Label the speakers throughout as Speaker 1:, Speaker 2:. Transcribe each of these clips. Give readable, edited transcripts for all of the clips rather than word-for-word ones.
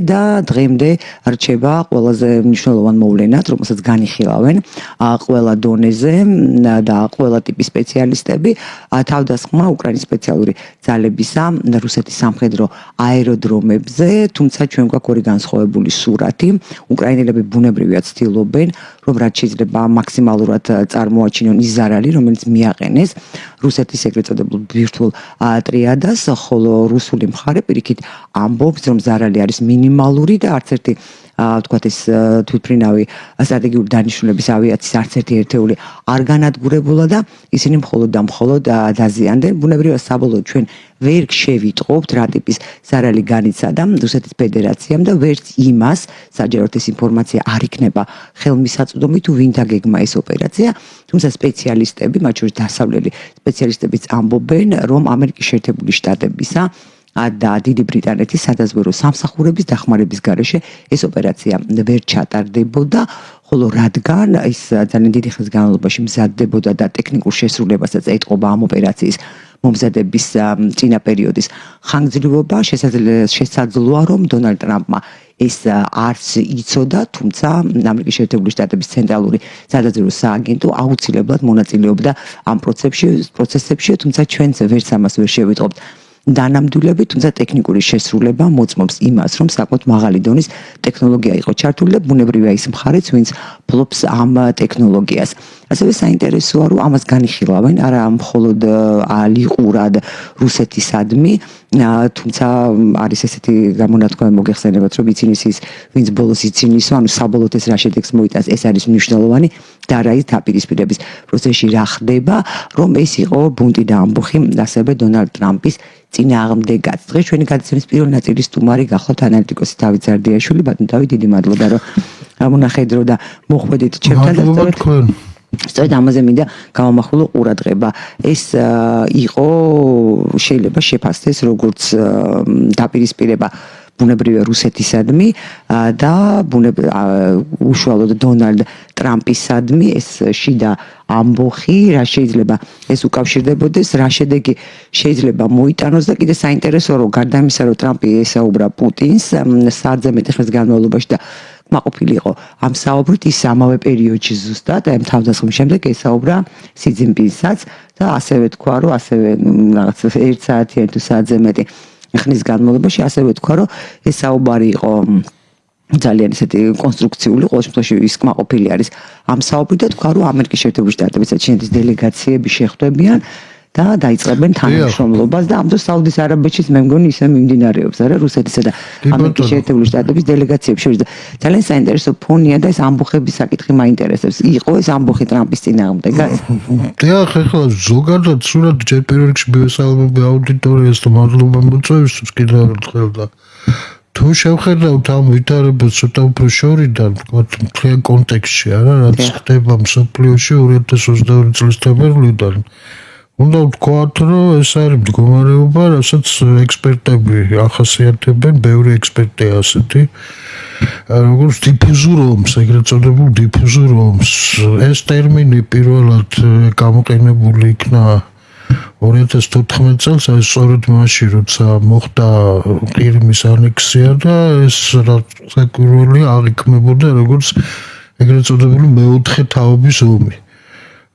Speaker 1: და დღემდე რჩება ყველაზე მნიშვნელოვან მოვლენად, რომელსაც განიხილავენ ყველა დონეზე და ყველა ტიპის სპეციალისტები, თავდასხმა უკრაინის სპეციალური ძალებისა რუსეთის სამხედრო აეროდრომებზე, თუმცა ჩვენ გვაქვს ორი განსხვავებული სურათი. უკრაინელები ბუნებრივად ცდილობენ, რომ რაც შეიძლება მაქსიმალურად წარმოაჩინონ ის ზარალი, რომელიც მიაყენეს რუსეთის ეგრეთ წოდებულ ბირთვულ ტრიადას, ხოლო რუსული მხარე პირიქით ამბობს, რომ ზარალი არის მინიმალური და არც ერთი ვთქვათ ეს თვითმფრინავი სტრატეგიული დანიშნულების ავიაციის არც ერთი ერთეული არ განადგურებულა და ისინი მხოლოდ და მხოლოდ დაზიანდნენ. ბუნებრივად საბოლოოდ ჩვენ ვერ შევიტყობთ რა ტიპის ზარალი განიცადა რუსეთის ფედერაციამ და ვერც იმას საჯაროდ ეს ინფორმაცია არ იქნება ხელმისაწვდომი თუ ვინ დაგეგმა ეს ოპერაცია, თუმცა სპეციალისტები, მათ შორის დასავლელი სპეციალისტებიც ამბობენ, რომ ამერიკის შეერთებული შტატებისა და დიდი ბრიტანეთის სადაზვერო სამსახურების დახმარების გარეშე ეს ოპერაცია ვერ ჩატარდებოდა, ხოლო რადგან ის ძალიან დიდი ხნის განმავლობაში მზადდებოდა და ტექნიკურ შესრულებასაც ეტყობა ამ ოპერაციის მომზადების წინა პერიოდის ხანგრძლივობა, შესაძლოა რომ დონალდ ტრამპმა ეს არც იცოდა, თუმცა ამერიკის შეერთებული შტატების ცენტრალური სადაზვერო სააგენტო აუცილებლად მონაწილეობდა ამ პროცესებში, თუმცა ჩვენც ვერც ამას ვერ შევიტყობთ დანამდვილები, თუმცა ტექნიკური შესრულება მოწმობს იმას, რომ საკმაოდ მაღალი დონის ტექნოლოგია იყო ჩართული და ბუნებრივია ის მხარეც, ვინც ფლობს ამ ტექნოლოგიას. ასევე საინტერესოა, რომ ამას განიხილავენ არა მხოლოდ ალიყურად რუსეთისადმი, თუმცა არის ესეთი გამონათქვამი მოგეხსენებათ, რომ იცინის ის, ვინც ბოლოს იცინისო, ანუ საბოლოოდ ეს რა შედეგს მოიტანს, ეს არის მნიშვნელოვანი და რა ის დაპირისპირების პროცესში რა ხდება, რომ ეს იყო ბუნტი და ამბოხი ასევე დონალდ ტრამპის წინააღმდეგაც. დღეს ჩვენი გადაცემის პირველი ნაწილის სტუმარი გახლავთ ანალიტიკოსი დავით ზარდიაშვილი. ბატონო დავით, დიდი მადლობა რომ ამონახეთ დრო და მოხვედით ჩემთან და სწორედ ამაზე მინდა გავამახვილო ყურადღება. ეს იყო შეიძლება შეფასდეს როგორც დაპირისპირება ბუნებრივია რუსეთისადმი და უშუალოდ დონალდ ტრამპისადმი ეს შიდა ამბოხი, რა შეიძლება ეს უკავშირდებოდეს, რა შედეგი შეიძლება მოიტანოს და კიდე საინტერესოა რომ გარდა იმისა რომ ტრამპი ესაუბრა პუტინს საათზე მეტი ხნის განმავლობაში და კმაყოფილი იყო ამ საუბრით, ის ამავე პერიოდში ზუსტად ამ თავდასხმის შემდეგ ესაუბრა სი ძინპინსაც და ასევე თქვა რომ ასევე რაღაც 1 საათიანი თუ საათზე მეტი ხნის განმავლობაში ასევე თქვა რომ ეს საუბარი იყო ძალიან ესეთი კონსტრუქციული, ყოველ შემთხვევაში ის კმაყოფილი არის ამ საუბრით და თქვა რომ ამერიკის შეერთებული შტატებისა და ჩინეთის დელეგაციები შეხვდებიან და დაიწყებენ თანამშრომლობას და ამ დროს საუდის არაბეთშიც მე მგონი ისე მიმდინარეობს არა რუსეთისა და ამერიკის შეერთებული შტატების დელეგაციების შორის და ძალიან საინტერესო ფონია და ეს ამბოხების საკითხი მაინტერესებს. იყო ეს ამბოხი ტრამპის წინააღმდეგაც?
Speaker 2: დიახ, ახლა ზოგადად სულად ჯერ პირველ რიგში მივესალმები აუდიტორიას და მადლობა მოწვევისთვის კიდევ ერთხელ და თუ შევხედავთ ამ ვითარებას ცოტა უფრო შორიდან, ვთქვათ, მთლიან კონტექსტში არა, რაც ხდება მსოფლიოში 2022 წლის თებერვლიდან. უნდა ვთქვათ, რომ ეს არის მდგომარეობა, რასაც ექსპერტები ახასიათებენ, ბევრი ექსპერტია ასეთი, როგორც დიფუზურ ომს, ეგრეთ წოდებულ დიფუზურ ომს. ეს ტერმინი პირველად გამოყენებული იქნა 2014 წელს, აი სწორედ მაშინ, როცა მოხდა ყირიმის ანექსია და ეს საკვირველი აღიქმებოდა როგორც ეგრეთ წოდებული მეოთხე თაობის ომი.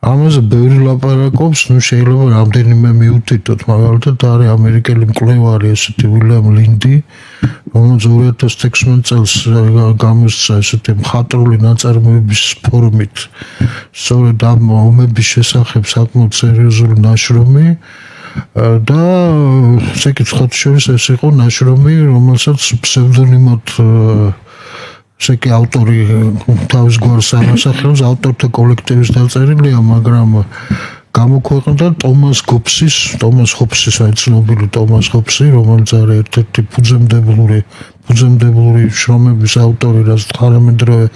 Speaker 2: ამაზე ბევრი ლაპარაკობს, ნუ შეიძლება რამდენიმე მიუთითოთ, მაგალითად არის ამერიკელი მკვლევარი ესეთი უილიამ ლინდი, რომელიც 2016 წელს გამოსცა ესეთი მხატვრული ნაწარმოების ფორმით, სწორედ ამ ომების შესახებ საკმაოდ სერიოზული ნაშრომი და საკითხად შორის ეს იყო ნაშრომი, რომელსაც ფსევდონიმად შეკი ავტორი თავის გვარს ამასახელებს, ავტორთა კოლექტივის დაწერილია, მაგრამ გამოქვეყნდა ტომას ჰობსის, აი ცნობილი ტომას ჰობსი, რომელიც არის ერთ-ერთი ფუძემდებლური შრომების ავტორი, რაც თანამედროვე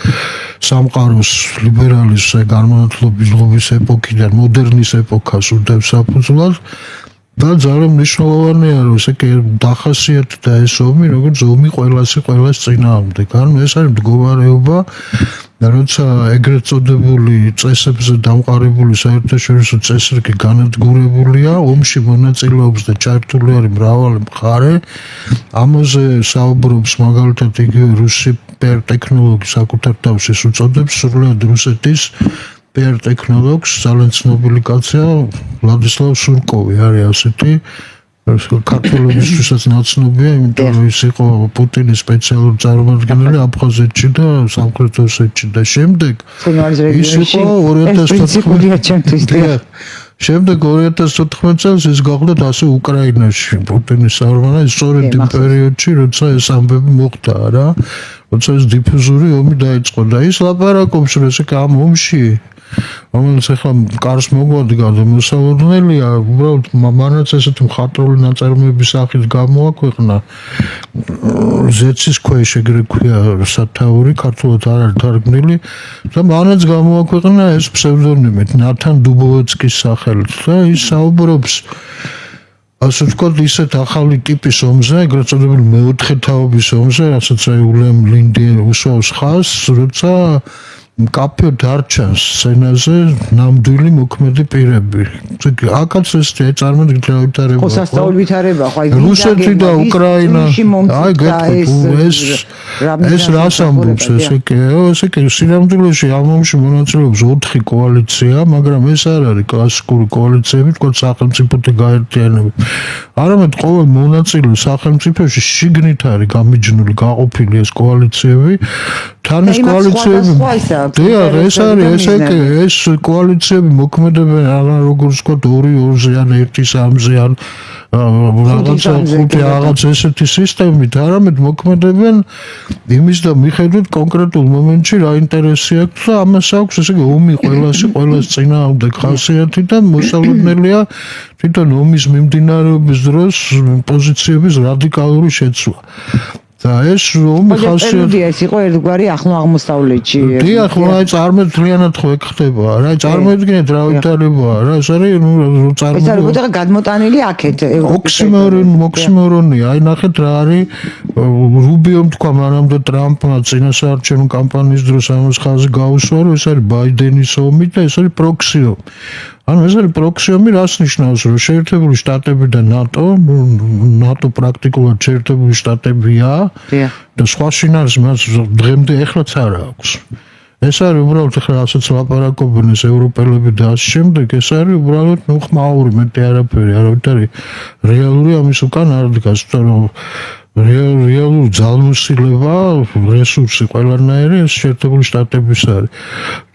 Speaker 2: სამყაროს ლიბერალის განმანათლებლობის ეპოქიდან მოდერნის ეპოქას უდევს საფუძვლად. და ძალიან მნიშვნელოვანია, რომ ესე დახასიათდა ეს ომი, როგორც ომი ყველას წინააღმდეგ. ანუ ეს არის მდგომარეობა, და როცა ეგრეთ წოდებული წესებზე დამყარებული საერთაშორისო წესრიგი განადგურებულია, ომში მონაწილეობს და ჩართული არის მრავალი მხარე. ამაზე საუბრობს მაგალითად იგივე რუსი პერ ტექნოლოგი საკუთარ თავს ის უწოდებს სრულად რუსეთის პერ ტექნოლოგს, ძალიან ცნობილი კაცია, ვლადისლავ სურკოვი არის ასეთი. ქართველებისთვისაც ნაცნობია, იმიტომ რომ ის იყო პუტინის სპეციალური წარმომადგენელი აფხაზეთში და სამხრეთ ოსეთში და შემდეგ ის იყო 2014 შემდეგ 2014 წელს ის გახდა ასე უკრაინაში პუტინის წარმომადგენელი სწორედ იმ პერიოდში, როცა ეს ამბები მოხდა რა, როცა ეს დიფუზური ომი დაიწყო და ის ლაპარაკობს რომ ეს ამ ომში რომელიც ახლა კარს მოგვადგა და მოსალოდნელია, უბრალოდ მანაც ესეთი მხატვრული ნაწარმოების სახით გამოაქვეყნა ზეცის ქვეშ ეგრე ქვია სათაური, ქართულად არ არის თარგმნილი და მანაც გამოაქვეყნა ეს ფსევდონიმით ნათან დუბოვეცკის სახელით და ის საუბრობს ასე ვთქვათ ისეთ ახალი ტიპის ომზე, ეგრეთ წოდებული მეოთხე თაობის ომზე, რასაც უილემ ლინდი უსვავს ხაზს, როცა მკაფიოდ არ ჩანს სცენაზე ნამდვილი მოქმედი პირები. აქაც ეს წარმოდგენით რა ვითარება.
Speaker 1: ხო, სასწაული ვითარება, ხო, აი
Speaker 2: რუსეთი და უკრაინა. აი გეტყვით, ეს რას ამბობს ესე კი? ესე კი, სინამდვილეში ამ ომში მონაწილეობს 4 კოალიცია, მაგრამ ეს არ არის კლასიკური კოალიციები, თქო სახელმწიფოთა გაერთიანება. არამედ ყოველ მონაწილე სახელმწიფოში შიგნით არის გამიჯნული, გაყოფილი ეს კოალიციები. თან ეს კოალიციები დიახ, ეს არის ესე კი, ეს კოალიციები მოქმედებენ არა როგორც ვთქვათ 2-2-ზე ან 1-3-ზე ან რაღაცა 5 რაღაც ესეთი სისტემით, არამედ მოქმედებენ იმის და მიხედვით კონკრეტულ მომენტში რა ინტერესი აქვს და ამას აქვს ესე იგი ომი ყველას წინააღმდეგ ხასიათი და მოსალოდნელია თვითონ ომის მიმდინარეობის დროს პოზიციების რადიკალური შეცვლა. და ეს ომი ხასიათი
Speaker 1: ეს იყო ერთგვარი ახლო აღმოსავლეთში.
Speaker 2: დიახ, აი წარმოედგინეთ ხო ეგ ხდება. რა წარმოედგინეთ რა ვითარებაა რა, ეს არის
Speaker 1: ეს არის უბრალოდ გადმოტანილი აქეთ
Speaker 2: ოქსიმორონია. აი ნახეთ რა არის რუბიომ თქვა მანამდე ტრამპმა წინასაარჩევნო კამპანიის დროს ამას ხაზი გაუსვა, რომ ეს არის ბაიდენის ომი და ეს არის პროქსი ომი. ანუ ეს არის პროქსი ომი, რას ნიშნავს, რომ შეერთებული შტატები და ნატო პრაქტიკულად შეერთებული შტატებია და სხვა შინაარსი მას დღემდე ეხლაც არ აქვს. ეს არის უბრალოდ ახლა რასაც ლაპარაკობენ ეს ევროპელები და ასე შემდეგ, ეს არის უბრალოდ ხმაური მეტი არაფერი, არავითარი რეალური ამის უკან არ დგას, რომ რეალური ძალმოსილება, რესურსი ყველანაირი ეს შეერთებული შტატების არის.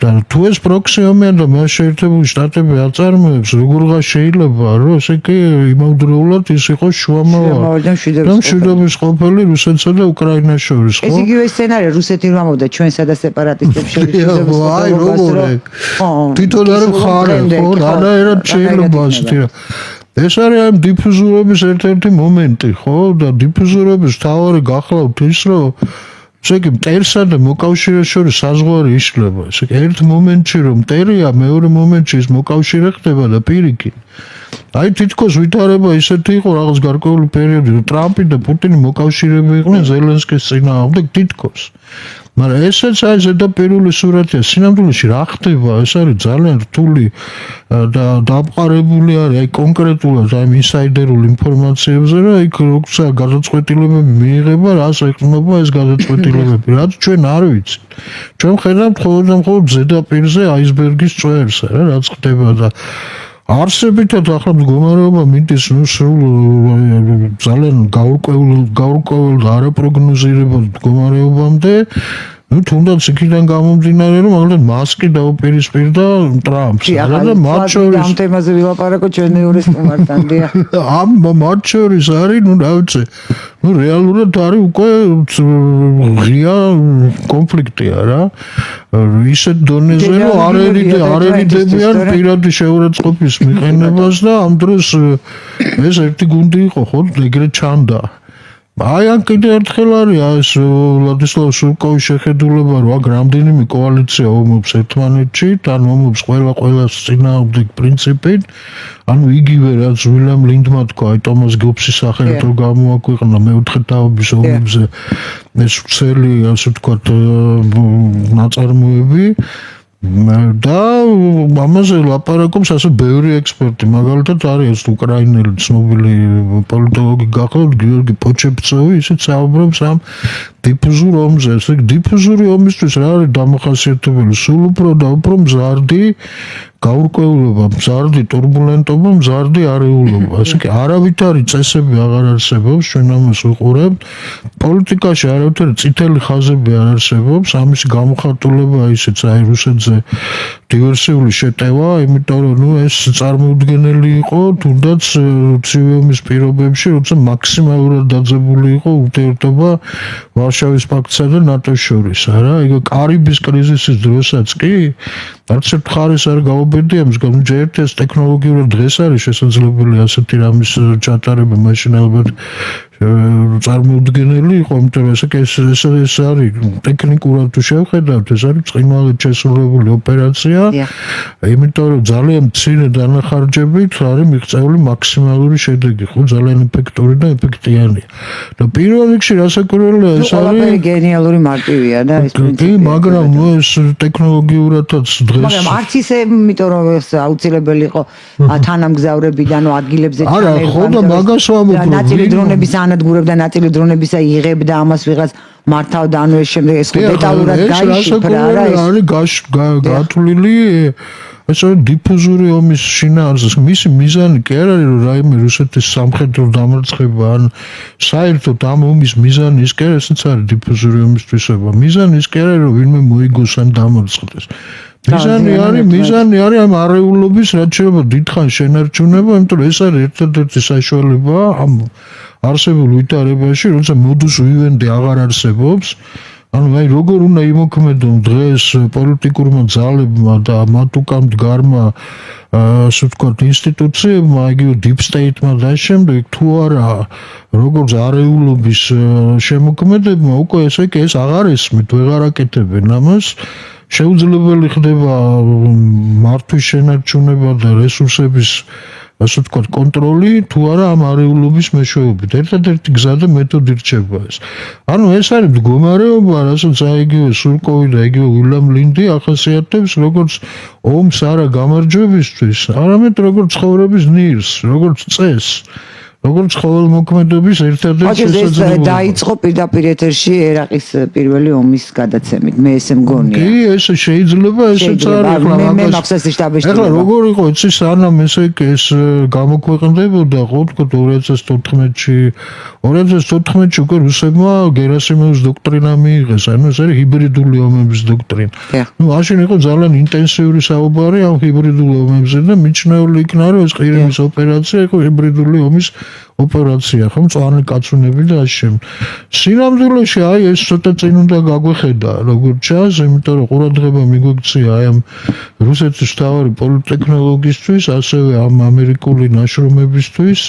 Speaker 2: და თუ ეს პროქსი ომია და მას შეერთებული შტატები აწარმოებს, როგორღა შეიძლება, რომ ესე კი იმავდროულად ის იყოს შუამავალი და მშვიდობის ყოფილი რუსეთსა და უკრაინას შორის, ხო?
Speaker 1: ეს იგივე სცენარია, რუსეთი რომ ამბობდა ჩვენსა და სეპარატისტებს შორის მშვიდობის ყოფილებას,
Speaker 2: აი როგორ თვითონ არ მხარე, ხო? რანაირად შეიძლება ასეთი რა. ეს არის ამ დიფუზურობის ერთ-ერთი მომენტი, ხო? და დიფუზურობის თავი გახლავთ ის, რომ ესე იგი მტერსა და მოკავშირეს შორის საზღვარი იშლება. ესე იგი ერთ მომენტში რომ მტერია, მეორე მომენტში ის მოკავშირე ხდება და პირიქით. აი თითქოს ვითარება ისეთი იყო რაღაც გარკვეული პერიოდი, რომ ტრამპი და პუტინი მოკავშირეები იყვნენ ზელენსკის წინააღმდეგ თითქოს. მაგრამ ესეც აი ზედაპირული სურათია. სინამდვილეში რა ხდება? ეს არის ძალიან რთული და დამყარებული არის აი კონკრეტულად აი ინსაიდერულ ინფორმაციებზე, რომ იქ როცა გადაწყვეტილებები მიიღება, რას ეყრდნობა ეს გადაწყვეტილებები, რაც ჩვენ არ ვიცით. ჩვენ ხედავთ მხოლოდ ზედაპირზე აისბერგის წვერს, რა, რაც ხდება და არსებითად ახლა მდგომარეობა მიდის ძალიან გაურკვეველ და არაპროგნოზირებად მდგომარეობამდე. თუნდაც იქიდან გამომდინარე, რომ მაგალითად მასკი დაუპირისპირდა ტრამპს. და მათ შორის
Speaker 1: ამ თემაზე ვილაპარაკოთ ჩვენ მეორე სტუმართან, დიახ.
Speaker 2: მათ შორის არის, რა ვიცი, რეალურად არის უკვე ღია კონფლიქტია რა. ისეთ დონეზე, რომ არ ერიდებიან პირადი შეურაცხყოფის მიყენებას და ამ დროს ეს ერთი გუნდი იყო, ხო, ეგრე ჩანდა. აი ან კიდე ერთხელ არის ეს ვლადისლავ სულკოვის შეხედულება, რომ აქ რამდენიმე კოალიცია ომობს ერთმანეთში, თან ომობს ყველას წინააღმდეგ პრინციპით, ანუ იგივე რაც ვილიამ ლინდმა თქვა, აი ტომას გობსის სახელით რომ გამოაქვეყნა მეოთხე თაობის ომებზე ეს ვრცელი, ასე ვთქვათ, ნაწარმოები და ამაზე ლაპარაკობს ასე ბევრი ექსპერტი, მაგალითად არის უკრაინელი ცნობილი პოლიტოლოგი გახლავთ გიორგი პოჩეფცოვი, ისიც საუბრობს ამ დიფუზურ ომზე. ესე იგი დიფუზური ომისთვის რა არის დამახასიათებელი? სულ უფრო და უფრო მზარდი გაურკვევლობა, მზარდი турბულენტობა, მზარდი არეულობა. ასე იგი არავითარი წესები აღარ არსებობს, ჩვენ ამას ვიყურებთ. პოლიტიკაში არავითარი წითელი ხაზები არ არსებობს, ამის გამოხატულებაა ისიც აი რუსეთზე დივერსიული შეტევა, იმიტომ რომ ეს წარმოუდგენელი იყო თუნდაც ცივი ომის პირობებში, როცა მაქსიმალურად დაძაბული იყო ურთიერთობა ვარშავის პაქტსა და ნატოს შორის, არა? ეგ კარიბის კრიზისის დროსაც კი არც ერთ მხარეს არ გაუბედია, მსგავსი ჯერ ეს ტექნოლოგიურად დღეს არის შესაძლებელი ასეთი რამის ჩატარება, მაშინ ალბათ წარმოუდგენელი იყო, იმიტომ რომ ეს არის ტექნიკურად თუ შევხედავთ, ეს არის ბრწყინვალედ შესრულებული ოპერაცია, იმიტომ რომ ძალიან მცირე დანახარჯებით არის მიღწეული მაქსიმალური შედეგი, ხო, ძალიან ეფექტური და ეფექტიანია. და პირველ რიგში რასაკვირველია, ეს არის
Speaker 1: გენიალური მარტივია და ეს პრინციპი.
Speaker 2: კი, მაგრამ ეს ტექნოლოგიურადაც დღეს
Speaker 1: მაგრამ არც ისე, იმიტომ რომ ეს აუცილებელი იყო თანამგზავრებიდან ადგილებზე
Speaker 2: არა, ხო და მაგას ვამბობ,
Speaker 1: ნაწილი დრონების ანადგურებდა, ნაწილი დრონებისა იღებდა, ამას ვიღაც მართავდა, ანუ ეს შემდეგ ეს დეტალურად გაიშიფრა, რა ეს
Speaker 2: არის გათვლილი ეს დიფუზური ომის შინაარსს. მისი მიზანი კი არ არის, რომ რაიმე რუსეთის სამხედრო დამარცხება, ან საერთოდ ამ ომის მიზანი ის კი არის, ეს არის დიფუზური ომის თვისება. მიზანი ის კი არ არის, რომ ვინმე მოიგოს ან დამარცხდეს. მიზანი არის ამ არეულობის, რაც შეიძლება დიდხანს შენარჩუნება, იმიტომ რომ ეს არის ერთადერთი საშუალება ამ არსებულ ვითარებაში, როცა modus vivendi აღარ არსებობს. ანუ აი როგორ უნდა იმოქმედონ დღეს პოლიტიკურმა ძალებმა და მათ უკან მდგარმა ასე ვთქვათ ინსტიტუციებმა, იგივე deep state-მა და შემდეგ თუ არა როგორც არეულობის შემოქმედებმა, უკვე ესე კი ეს აღარ ესმით, ვეღარ აკეთებენ ამას. შეუძლებელი ხდება მართვის შენარჩუნება და რესურსების ასე ვთქვათ კონტროლი თუ არა ამ არეულობის მეშვეობით. ერთადერთი გზა და მეთოდი რჩება ეს. ანუ ეს არის მდგომარეობა, რასაც აიგივე სულკოვი და იგივე ვილიამ ლინდი ახასიათებს როგორც ომს არა გამარჯვებისთვის, არამედ როგორც ცხოვრების ნირს, როგორც წესს. როგორც ყოველმოქმედების ერთადერთი
Speaker 1: შესაძლებლობა. დაიწყო პირდაპირ ეთერში ერაყის პირველი ომის გადაცემით. მე ესე მგონია.
Speaker 2: კი, ეს შეიძლება, ესეც არის.
Speaker 1: მე მახსოვს შტაბში.
Speaker 2: ეხლა როგორ იყო, იცი, სანამ ესე ეს გამოქვეყნდებოდა, ხო თქო 2014-ში უკვე რუსებმა გერასიმოვის დოქტრინა მიიღეს, ანუ ეს არის ჰიბრიდული ომების დოქტრინა. ნუ მაშინ იყო ძალიან ინტენსიური საუბარი ამ ჰიბრიდულ ომებზე და მიჩნეული იქნა, რომ ეს ყირიმის ოპერაცია იყო ჰიბრიდული ომის ოპერაცია, ხო, მწვანე კაცუნები და ასე შემდეგ. სინამდვილეში აი ეს ცოტა წინ უნდა გაგვეხედა, როგორც ჩანს, იმიტომ რომ ყურადღება მიგვექცია აი ამ რუსეთის მთავარი პოლიტექნოლოგისთვის, ასევე ამ ამერიკული ნაშრომებისთვის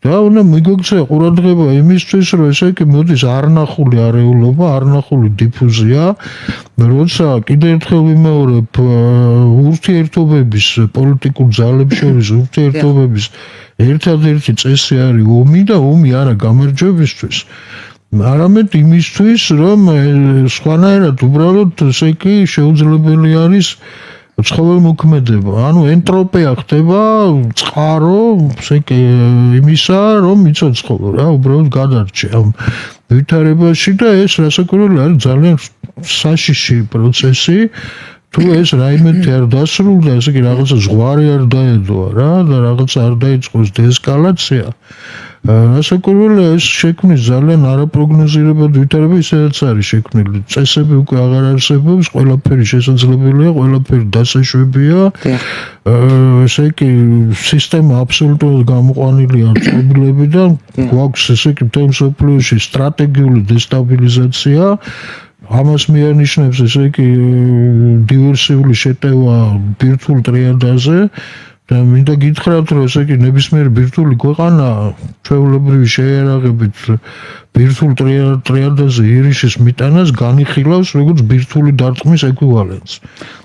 Speaker 2: და უნდა მიგვექცია ყურადღება იმისთვის, რომ ესე იგი მოდის არნახული არეულობა, არნახული დიფუზია, როცა კიდევ ერთხელ ვიმეორებ ურთიერთობების პოლიტიკურ ძალებს შორის ურთიერთობების ერთადერთი წესი არის ომი და ომი არა გამარჯვებისთვის, არამედ იმისთვის, რომ სხვანაირად უბრალოდ ესე იგი შეუძლებელი არის ცხოველმოქმედება. ანუ ენტროპია ხდება წყარო, ესე იგი იმისა, რომ მიწოცხლო რა, უბრალოდ გადარჩე ამ ვითარებაში და ეს რასაკვირველია არის ძალიან საშიში პროცესი. თუ ეს რაიმეთი არ დასრულდა, ესე იგი რაღაცა ზღვარი არ დაედოა რა და რაღაცა არ დაიწყოს დეესკალაცია. რასაკვირველია ეს შექმნის ძალიან არაპროგნოზირებადი ვითარება, ისედაც არის შექმნილი. წესები უკვე აღარ არსებობს, ყველაფერი შესაძლებელია, ყველაფერი დასაშვებია. ესე იგი სისტემა აბსოლუტურად გამოყვანილია წყობილებიდან, გვაქვს ესე იგი მთელ მსოფლიოში სტრატეგიული დესტაბილიზაცია. ამას მიანიშნებს ესე იგი დივერსიული შეტევა ბირთვულ ტრიადაზე და მინდა გითხრათ, რომ ესე იგი ნებისმიერი ბირთვული ქვეყანა ჩვეულებრივი შეიარაღებით ბირთვულ ტრიადაზე ირიშის მიტანას განიხილავს როგორც ბირთვული დარტყმის ეკვივალენტს.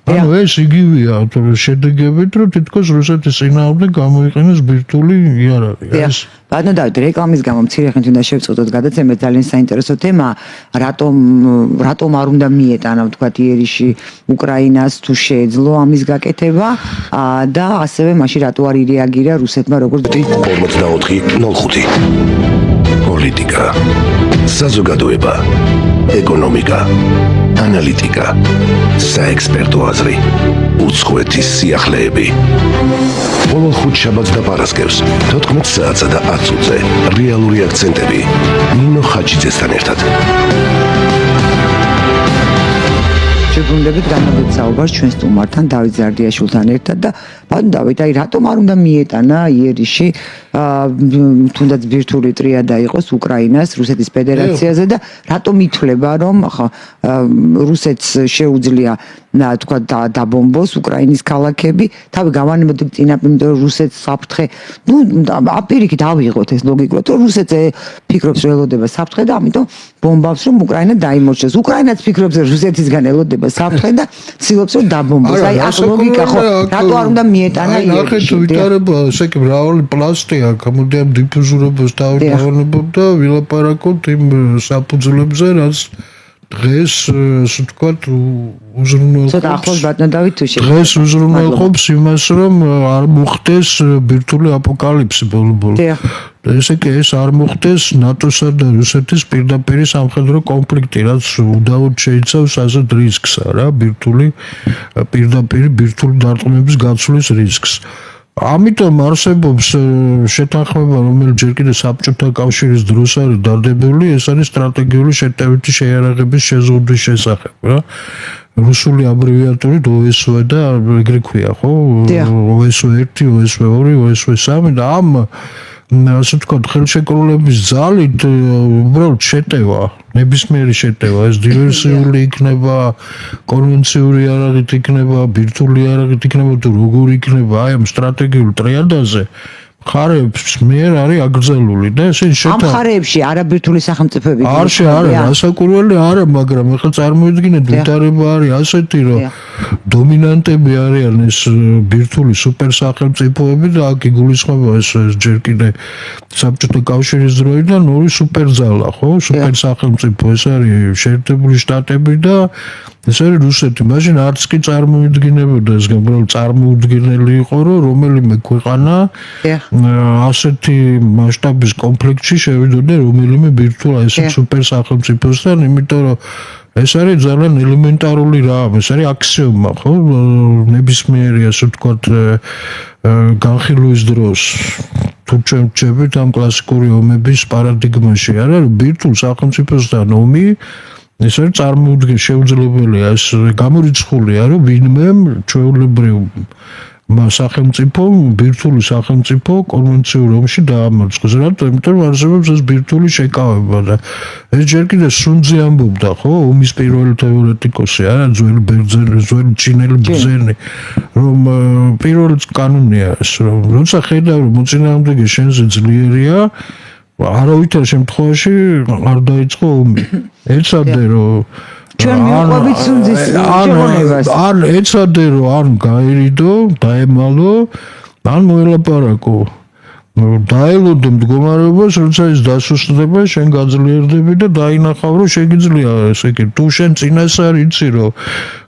Speaker 2: ანუ ეს იგივეა შედეგებით, რომ თითქოს რუსეთის წინააღმდეგ გამოიყენეს ბირთვული იარაღი. ეს
Speaker 1: ბატონო დავით, რეკლამის გამო მცირე ხნით უნდა შევწყვეტოთ გადაცემას, ძალიან საინტერესო თემაა, რატომ არ უნდა მიეტანა ვთქვათ იერიში უკრაინას თუ შეეძლო ამის გაკეთება და ასევე მაშინ რატო არ ირეაგირა რუსეთმა როგორც
Speaker 3: 44:05 პოლიტიკა, საზოგადოება, ეკონომიკა, ანალიტიკა, საექსპერტო აზრი, უცხოეთის სიახლეები. ბოლო ხუთშაბათს და პარასკევს 14 საათსა და 10 წუთზე რეალური აქცენტები ნინო ხაჩიძესთან ერთად.
Speaker 1: შეგვიძლია გამოდეთ საუბარს ჩვენ სტუმართან დავით ზარდიაშვილთან ერთად და ბატონო დავით, აი რატომ არ უნდა მიეტანა იერიში თუნდაც ბირთვული ტრიადა იყოს უკრაინას რუსეთის ფედერაციაზე და რატომ ითვლება რომ ხა რუსეთს შეუძლია თქვა დაბომბოს უკრაინის ქალაქები თავი გავანებოდი წინაპირ რუსეთს საფრთხე აპირიქით ავიღოთ ეს ლოგიკურად რომ რუსეთს ფიქრობს რომ ელოდება საფრთხე და ამიტომ ბომბავს რომ უკრაინა დაიმორჩეს უკრაინაც ფიქრობს რომ რუსეთისგან ელოდება საფრთხე და ცდილობს რომ დაბომბოს აი ეს ლოგიკა ხო რატო არ უნდა მიეტანა
Speaker 2: იერიში ვითარება ესე კი მრავალი პლასტია გამოდიან დიფუზურობას დავანებობ და ვილაპარაკოთ იმ საფუძვლებზე რაც დღეს ასე ვთქვათ უზრუნველყოფს
Speaker 1: ცოტა ახლოს ბატონო დავით თუ შეიძლება
Speaker 2: დღეს უზრუნველყოფს იმას რომ არ მოხდეს ბირთვული აპოკალიფსი ბოლო-ბოლო ესე კი ეს არ მოხდეს ნატოსა და რუსეთის პირდაპირ სამხედრო კონფლიქტი რაც უდაოდ შეიცავს ასეთ რისკს რა ბირთვული პირდაპირ ბირთვული დარტყმების გაცვლის რისკს ამიტომ არსებობს შეთანხმება რომელიც ჯერ კიდევ საბჭოთა კავშირის დროს არის დადებული ეს არის სტრატეგიული შეტევითი შეიარაღების შეზღუდვის შესახებ რა რუსული აბრევიატურით OSV და ეგრე ქვია ხო OSV 1 OSV 2 OSV 3 და ამ ასე ვთქვათ ხელშეკრულების ძალით უბრალოდ შეტევა ნებისმიერი შეტევა ეს დივერსიული იქნება კონვენციური იარაღით იქნება ბირთვული იარაღით იქნება თუ როგორი იქნება აი ამ სტრატეგიულ ტრიადაზე მხარეებს მიერ არის აკრძალული და ეს
Speaker 1: ამ მხარეებში არაბირთვული სახელმწიფოები
Speaker 2: არა ასაკურველი არა მაგრამ ახლა წარმოიდგინეთ ვითარება არის ასეთი რომ დომინანტები არიან ეს ბირთვული სუპერსახელმწიფოები და აქ იგულისხმება ეს ჯერ კიდე საბჭოთა კავშირის დროიდან ორი სუპერძალა ხო სუპერსახელმწიფო ეს არის შეერთებული შტატები და ეს არის რუსეთი მაშინ არც კი წარმოიდგინებოდა ეს უბრალოდ წარმოუდგენელი იყო რომ რომელიმე ქვეყანა ასეთი მასშტაბის კონფლიქტში შევიდოდა რომელიმე ბირთვულ ეს სუპერსახელმწიფოსთან იმიტომ რომ ეს არის ძალიან ელემენტარული რამ ეს არის აქსიომა ხო ნებისმიერი ასე ვთქვათ განხილვის დროს თუ ჩვენ ვჩებით ამ კლასიკური ომების პარადიგმაში არა რომ ბირთვულ სახელმწიფოსთან ომი ეს არის წარმოუდგენელი შეუძლებელია ეს გამორიცხულია რომ ვინმე ჩვეულებრივ სახელმწიფო ბირთვული სახელმწიფო კონვენციურ ომში დაამარცხოს რატომ იმიტომ რომ არსებობს ეს ბირთვული შეკავება და ეს ჯერ კიდევ სუნძე ამბობდა ხო ომის პირველი თეორეტიკოსი არა ძველი ბერძენი ძველი ჩინელი ბრძენი რომ პირველი კანონია ეს რომ როცა ხედავ რომ მოწინააღმდეგე შენზე ძლიერია არავითარ შემთხვევაში არ დაიწყო ომი ეცადე რომ
Speaker 1: ჩვენ მივყვებით სუნძის შეგონებას
Speaker 2: ან ეცადე რომ არ გაერიდო დაემალო ან მოელაპარაკო დაელოდე მდგომარეობას როცა ის დასუსტდება შენ გაძლიერდები და დაინახავ რომ შეგიძლია ესე იგი თუ შენ წინასწარ იცი რომ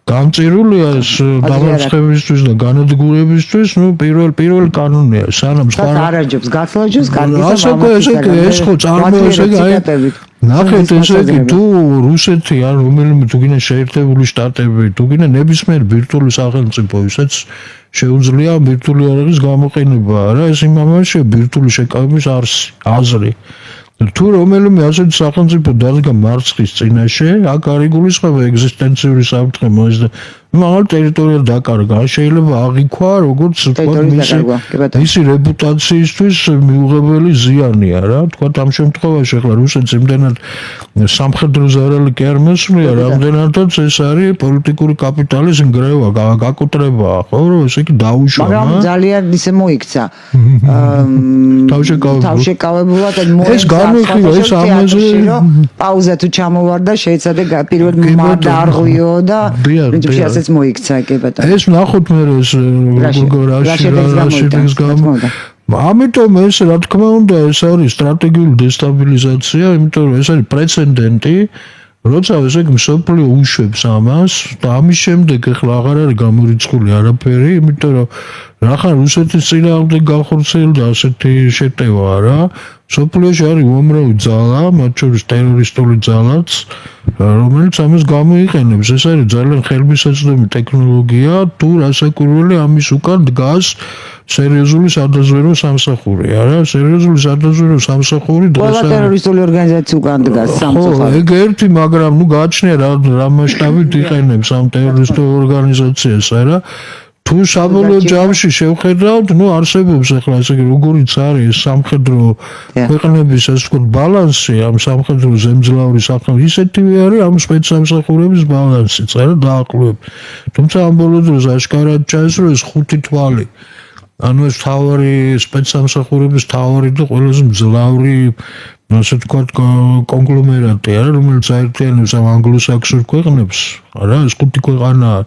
Speaker 2: გამწირულია ეს დამარცხებისთვის და განადგურებისთვის ნუ პირველ კანონია სანამ სხვა
Speaker 1: არაჯობს გაცლაჯოს
Speaker 2: ეს ხო წარმოიდგინე აი ნახეთ ესე იგი თუ რუსეთი ან რომელიმე თუ გინდა შეერთებული შტატები თუ გინდა ნებისმიერ ბირთვული სახელმწიფო ისაც შეუძლია ბირთვული იარაღის გამოყენება რა ეს იმამაშია ბირთვული შეკავების აზრი თუ რომელიმე ასეთი სახელმწიფო დადგა მარცხის წინაშე აქ არ იგულისხმება ეგზისტენციური საფრთხე მაგალ ტერიტორია დაკარგა, შეიძლება აღიქვა როგორც თქვა მისი რეპუტაციისთვის მიუღებელი ზიანია რა, თქვა ამ შემთხვევაში ახლა რუსეთს იმდენად სამხედრო ზარალი კი არ მოსვლია, რამდენადაც ეს არის პოლიტიკური კაპიტალის ნგრევა, გაკოტრება, ხო, რომ ესე იგი დაუშვა.
Speaker 1: მაგრამ ძალიან ისე მოიქცა. თავშეკავებულად
Speaker 2: ეს განვიხილო ეს ამაზე
Speaker 1: პაუზა თუ ჩამოვარდა შეეცადა პირველ მადარღვიო და პრინციპში ასეც მოიქცა კი ბატონო.
Speaker 2: ეს ნახოთ მე ეს რაშილის გამო. ამიტომ ეს რა თქმა უნდა ეს არის სტრატეგიული დესტაბილიზაცია, იმიტომ რომ ეს არის პრეცედენტი, როცა ესე იგი მსოფლიო უშვებს ამას და ამის შემდეგ ახლა აღარ არის გამორიცხული არაფერი, იმიტომ რომ რახან რუსეთის წინააღმდეგ განხორციელდა ასეთი შეტევა რა, მსოფლიოში არის უამრავი ძალა, მათ შორის ტერორისტული ძალაც, რომელიც ამას გამოიყენებს. ეს არის ძალიან ხელმისაწვდომი ტექნოლოგია, თუ რასაკვირველი ამის უკან დგას სერიოზული სადაზვერვო სამსახური, არა? სერიოზული სადაზვერვო სამსახური
Speaker 1: ყველა ტერორისტული ორგანიზაცია უკან დგას სამსახური.
Speaker 2: ეგ ერთი, მაგრამ ნუ გააჩნია რა მასშტაბით იყენებს ამ ტერორისტულ ორგანიზაციას, არა? თუ საბოლოო ჯამში შევხედავთ, ნუ არსებობს ახლა ესე იგი როგორიც არის სამხედრო ქვეყნების ასე ვთქვათ ბალანსი, ამ სამხედრო ზემძლავრი სახელმწიფო ისეთივე არის ამ სპეცსამსახურების ბალანსიც, არა დაახლოებით. თუმცა ამ ბოლო დროს აშკარად ჩანს, რომ ეს ხუთი თვალი ანუ ეს თავარი სპეცსამსახურების თავარი და ყველაზე მძლავრი ასე ვთქვათ კონგლომერატი არა, რომელიც აერთიანებს ამ ანგლო-საქსონურ ქვეყნებს, არა, ეს ხუთი ქვეყანაა,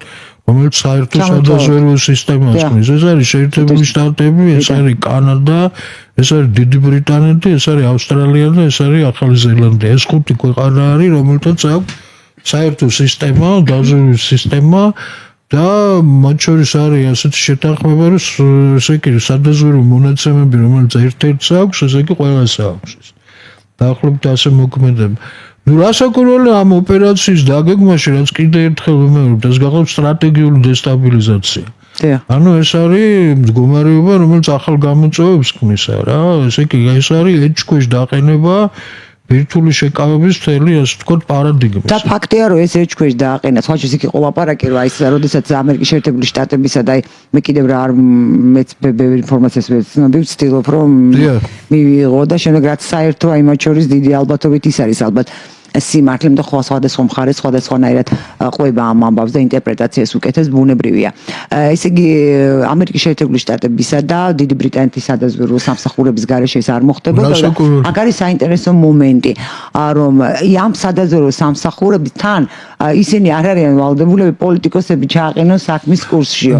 Speaker 2: რომელიც საერთო სადაზვერვო სისტემას ქმნის. ეს არის შეერთებული შტატები, ეს არის კანადა, ეს არის დიდი ბრიტანეთი, ეს არის ავსტრალია და ეს არის ახალი ზელანდია. ეს ხუთი ქვეყანა არის, რომელთაც აქვს საერთო სისტემა, დაზვერვის სისტემა და მათ შორის არის ასეთი შეთანხმება, რომ ესე იგი სადაზვერვო მონაცემები, რომელიც ერთ-ერთს აქვს, ესე იგი ყველას აქვს. დაახლოებით ასე მოქმედება. ნუ რასაკვირველია ამ ოპერაციის დაგეგმაში, რაც კიდე ერთხელ ვიმეორებ, ეს გახლავთ სტრატეგიული დესტაბილიზაცია. ანუ ეს არის მდგომარეობა, რომელიც ახალ გამოწვევებს ქმნისა რა. ესე იგი ეს არის ეჭქვეშ დაყენება ბირთვული შეკავების მთელი ასე ვთქვათ პარადიგმის.
Speaker 1: და ფაქტია რომ ეს ეჭქვეშ დააყენა, სხვაჩის იქ იყო ლაპარაკი რომ აი ეს როდესაც ამერიკის შეერთებული შტატებისა და აი მე კიდევ რა არ მეც ბევრი ინფორმაციას ვეცნობი, ვცდილობ რომ მივიღო და შემდეგ რაც საერთო აი მათ შორის დიდი ალბათობით ის არის ალბათ სიმართლე და სხვადასხვა მხარეს სხვადასხვანაირად ყვება ამ ამბავს და ინტერპრეტაციას უკეთეს ბუნებრივია. ესე იგი ამერიკის შეერთებული შტატებისა და დიდი ბრიტანეთის სადაზვერვო სამსახურების გარეშე ეს არ მოხდებოდა და აქ არის საინტერესო მომენტი, რომ ამ სადაზვერვო სამსახურების თან ისინი არ არიან ვალდებულები პოლიტიკოსები ჩააყენონ საქმის კურსშიო.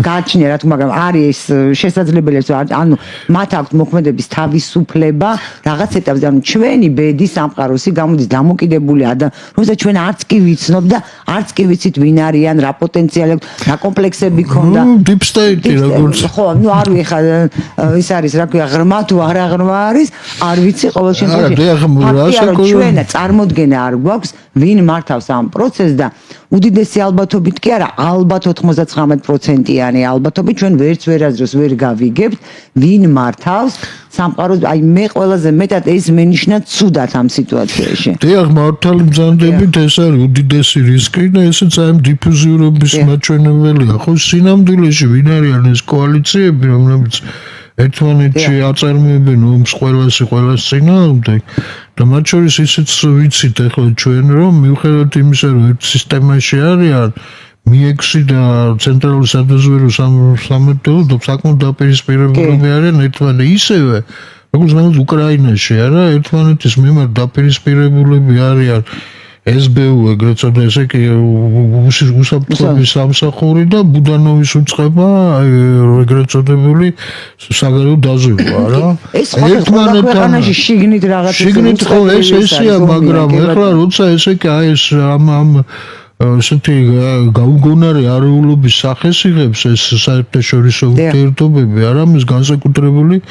Speaker 1: გააჩნია რა თქმა უნდა, მაგრამ არის შესაძლებელი ანუ მათ აქვთ მოქმედების თავისუფლება რაღაც ეტაპზე, ანუ ჩვენი ბედი სამყაროსი გამოდის დამოკიდებული რომელსაც ჩვენ არც კი ვიცნობ და არც კი ვიცით ვინ არიან, რა პოტენციალი აქვს, რა კომპლექსები ქონდა.
Speaker 2: Deep state როგორც.
Speaker 1: ხო, ნუ არ ვიხარ ის არის რა ქვია, ღრმა თუ არა ღრმა არის, არ ვიცი ყოველ შემთხვევაში. ჩვენ წარმოდგენა არ გვაქვს ვინ მართავს ამ პროცესს და უდიდესი ალბათობით კი არა, ალბათ 99%-იანი ალბათობით ჩვენ ვერც ვერაზროს ვერ გავიგებთ ვინ მართავს სამყაროს. აი მე ყველაზე მეტად ეს მენიშნა ცუდად ამ სიტუაციაში.
Speaker 2: დიახ, მართალი ბრძანდებით ეს არის უდიდესი რისკი და ესეც აი დიფუზიურობის მაჩვენებელია. ხო, სინამდვილეში ვინ არიან ეს კოალიციები, რომლებიც ერთმანეთში აწარმოებენ ომს ყველას წინააღმდეგ და მათ შორის ისიც ვიცით ახლა ჩვენ რომ მიუხედავად იმისა რომ ერთ სისტემაში არიან მიექსი და ცენტრალური სადაზვერვო სამმართველო საკმაოდ დაპირისპირებულები არიან ერთმანეთს ისევე როგორც ნამდვილ უკრაინაში არა ერთმანეთის მიმართ დაპირისპირებულები არიან SBU ეგრეთ წოდება ესე კი უსაფრთხოების სამსახური და ბუდანოვის უწყება ეგრეთ წოდებული საგარეო დაზვერვა რა
Speaker 1: ერთმანეთთან შიგნით რაღაც
Speaker 2: შიგნით ხო ესეა მაგრამ ეხლა როცა ესე კი აი ეს ამ ესეთი გაუგონარი არეულობის სახეს იღებს ეს საერთაშორისო ურთიერთობები არამის განსაკუთრებული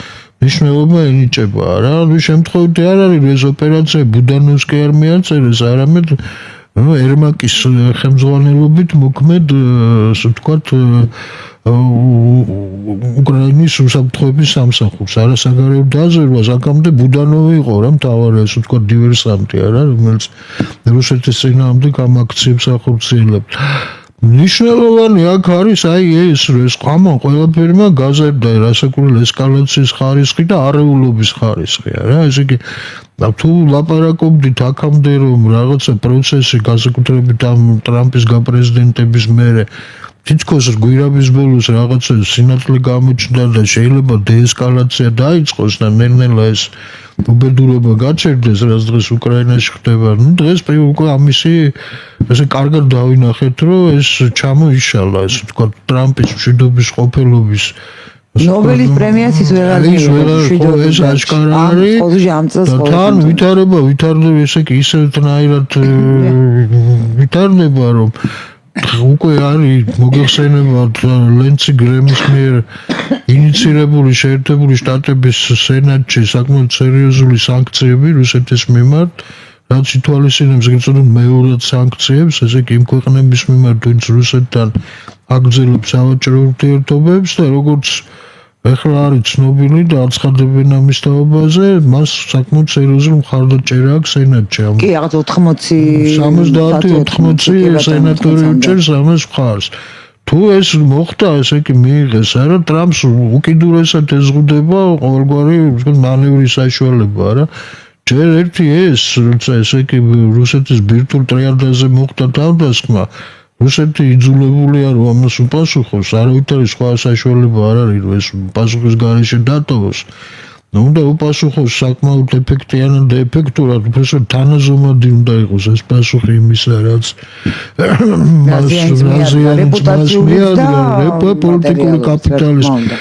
Speaker 2: ნიშნულობა ენიჭება რა ნუ შემთხვევით არ არის ეს ოპერაცია ბუდანოვსკი არ მიაწერეს არამედ ერმაკის ხელმძღვანელობით მოქმედ ასე ვთქვათ უკრაინის უსაფრთხოების სამსახურს არა საგარეო დაზვერვას აქამდე ბუდანოვი იყო რა მთავარი ასე ვთქვათ დივერსანტი არა რომელიც რუსეთის წინააღმდეგ ამ აქციებს ახორციელებდა ნიშნულოვანი აქ არის ეს ყამა ყველაფერმა გაზარდა რასაკვირველი ესკალაციის ხარისხი და არეულობის ხარისხია რა ესე იგი თუ ლაპარაკობდით აქამდე რომ რაღაცა პროცესი განსაკუთრებით ამ ტრამპის გაპრეზიდენტების მერე თითქოს გვირაბის ბოლოს რაღაცა სინათლე გამოჩნდა და შეიძლება დეესკალაცია დაიწყოს და ნელ-ნელა ეს უბედურება გაჩერდეს რაც დღეს უკრაინაში ხდება ნუ დღეს უკვე ამისი ესე კარგად დავინახეთ რომ ეს ჩამოიშალა ეს თქვა ტრამპის მშვიდობის ყოფილობის
Speaker 1: ნობელის პრემიას ის ვეღარ
Speaker 2: მშვიდობა ეს აშკარა არის და თან ვითარდება ესე კი ისეთნაირად ვითარდება რომ უკვე არის მოგეხსენებათ ლენცი გრემის მიერ ინიცირებული შეერთებული შტატების სენატში საკმაოდ სერიოზული სანქციები რუსეთის მიმართ რაც ითვალისწინებს გეცოდოთ მეორად სანქციებს ესე კი იმ ქვეყნების მიმართ ვინც რუსეთთან აგრძელებს სავაჭრო ურთიერთობებს და როგორც ეხლა არის ცნობილი და აცხადებენ ამის თაობაზე მას საკმაოდ სერიოზული მხარდაჭერა აქვს სენატში
Speaker 1: კი რაღაც
Speaker 2: 80 სენატორი უჭერს ამას მხარს თუ ეს მოხდა ესე კი მიიღეს არა ტრამპს უკიდურესად ეზღუდება ყოველგვარი მანევრის საშუალება არა ჯერ ერთი ეს როცა ესე კი რუსეთის ბირთვულ ტრიადაზე მოხდა თავდასხმა რუსეთი იძულებულია რომ ამას უპასუხოს არავითარი სხვა საშუალება არ არის რომ ეს პასუხის გარეშე დატოვოს უნდა უპასუხოს საკმაოდ ეფექტიანად და ეფექტურად უბრალოდ თანაზომადი უნდა იყოს ეს პასუხი იმისა რაც პოლიტიკური კაპიტალიზმი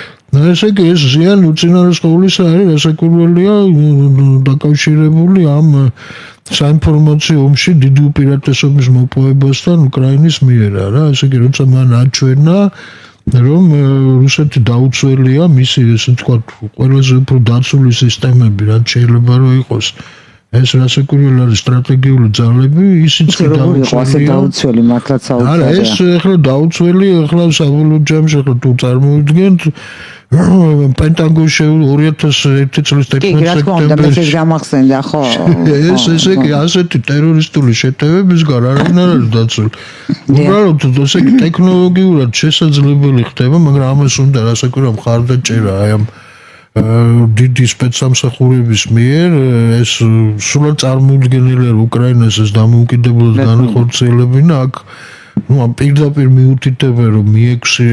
Speaker 2: ესე იგი ეს ზიანი უწინარეს ყოვლისა არის რასაკვირველია დაკავშირებული ამ საინფორმაციო ომში დიდი უპირატესობის მოპოვებასთან უკრაინის მიერ რა ესე იგი როცა მან აჩვენა რომ რუსეთი დაუცველია მისი ესე თქვა ყველაზე უფრო დაცული სისტემები რაც შეიძლება რომ იყოს ეს რასაკვირველი არის სტრატეგიული ძალები ისიც კი
Speaker 1: დაუცველი მართლაც საოცარია
Speaker 2: არა ეს ახლა დაუცველი ახლა საბოლოო ჯამში ახლა თუ წარმოვიდგენთ პენტაგონში 2001 წლის 11 სექტემბერში
Speaker 1: ეს გამახსენდა ხო
Speaker 2: ეს ესე კი ასეთი ტერორისტული შეტევებისგან არავინ არ არის დაცული უბრალოდ ესე კი ტექნოლოგიურად შესაძლებელი ხდება მაგრამ ამას უნდა რასაკვირველია მხარდაჭერა აი ამ დიდი სპეცსამსახურების მიერ ეს სულად წარმოუდგენელია უკრაინას ეს დამოუკიდებლად განახორციელებინა აქ ну ამ პირდაპირ მიუთითებენ რომ მიექვსი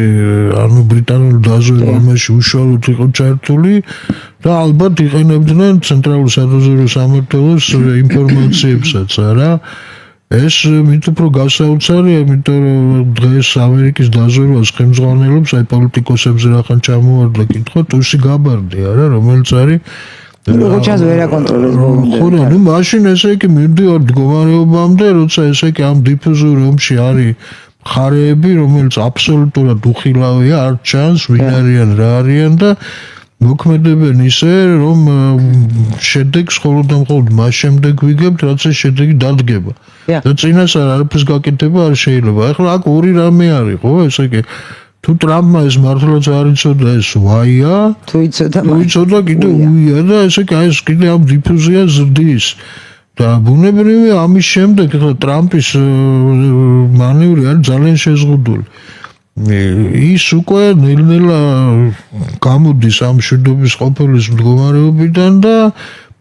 Speaker 2: ანუ ბრიტანული დაზვერვა ამაში უშუალოდ იყო ჩართული და ალბათ იყენებდნენ ცენტრალურ სადაზვერვო სამმართველოს ინფორმაციებსაც არა ეს მით უფრო გასაოცარია იმიტომ რომ დღეს ამერიკის დაზვერვას ხელმძღვანელობს აი პოლიტიკოსებზე რახან ჩამოვარდა კითხვა ტუსი გაბარდი არა რომელიც არის
Speaker 1: როგორც ვერ აკონტროლებს ბოლომდე.
Speaker 2: ხო, ნუ მაშინ ესე იგი მივდივარ მდგომარეობამდე, როცა ესე იგი ამ დიფუზიურ ომში არის მხარეები, რომელიც აბსოლუტურად უხილავია, არ ჩანს ვინ არიან, რა არიან და მოქმედებენ ისე, რომ შედეგს მხოლოდ და მხოლოდ მას შემდეგ ვიგებთ, რაც ეს შედეგი დადგება. და წინასწარ არაფერს გაკეთება არ შეიძლება. ახლა აქ ორი რამე არის, ხო, ესე იგი თუ ტრამპმა ეს მართლაც არ იცოდა ეს ვაია,
Speaker 1: თუ იცოდა
Speaker 2: კიდე უია და ესე კი ეს კიდე ამ დიფუზია ზრდის. და ბუნებრივია ამის შემდეგ ახლა ტრამპის მანევრი არის ძალიან შეზღუდული. ის უკვე ნელ-ნელა გამოდის ამ მშვიდობის ყოფილის მდგომარეობიდან და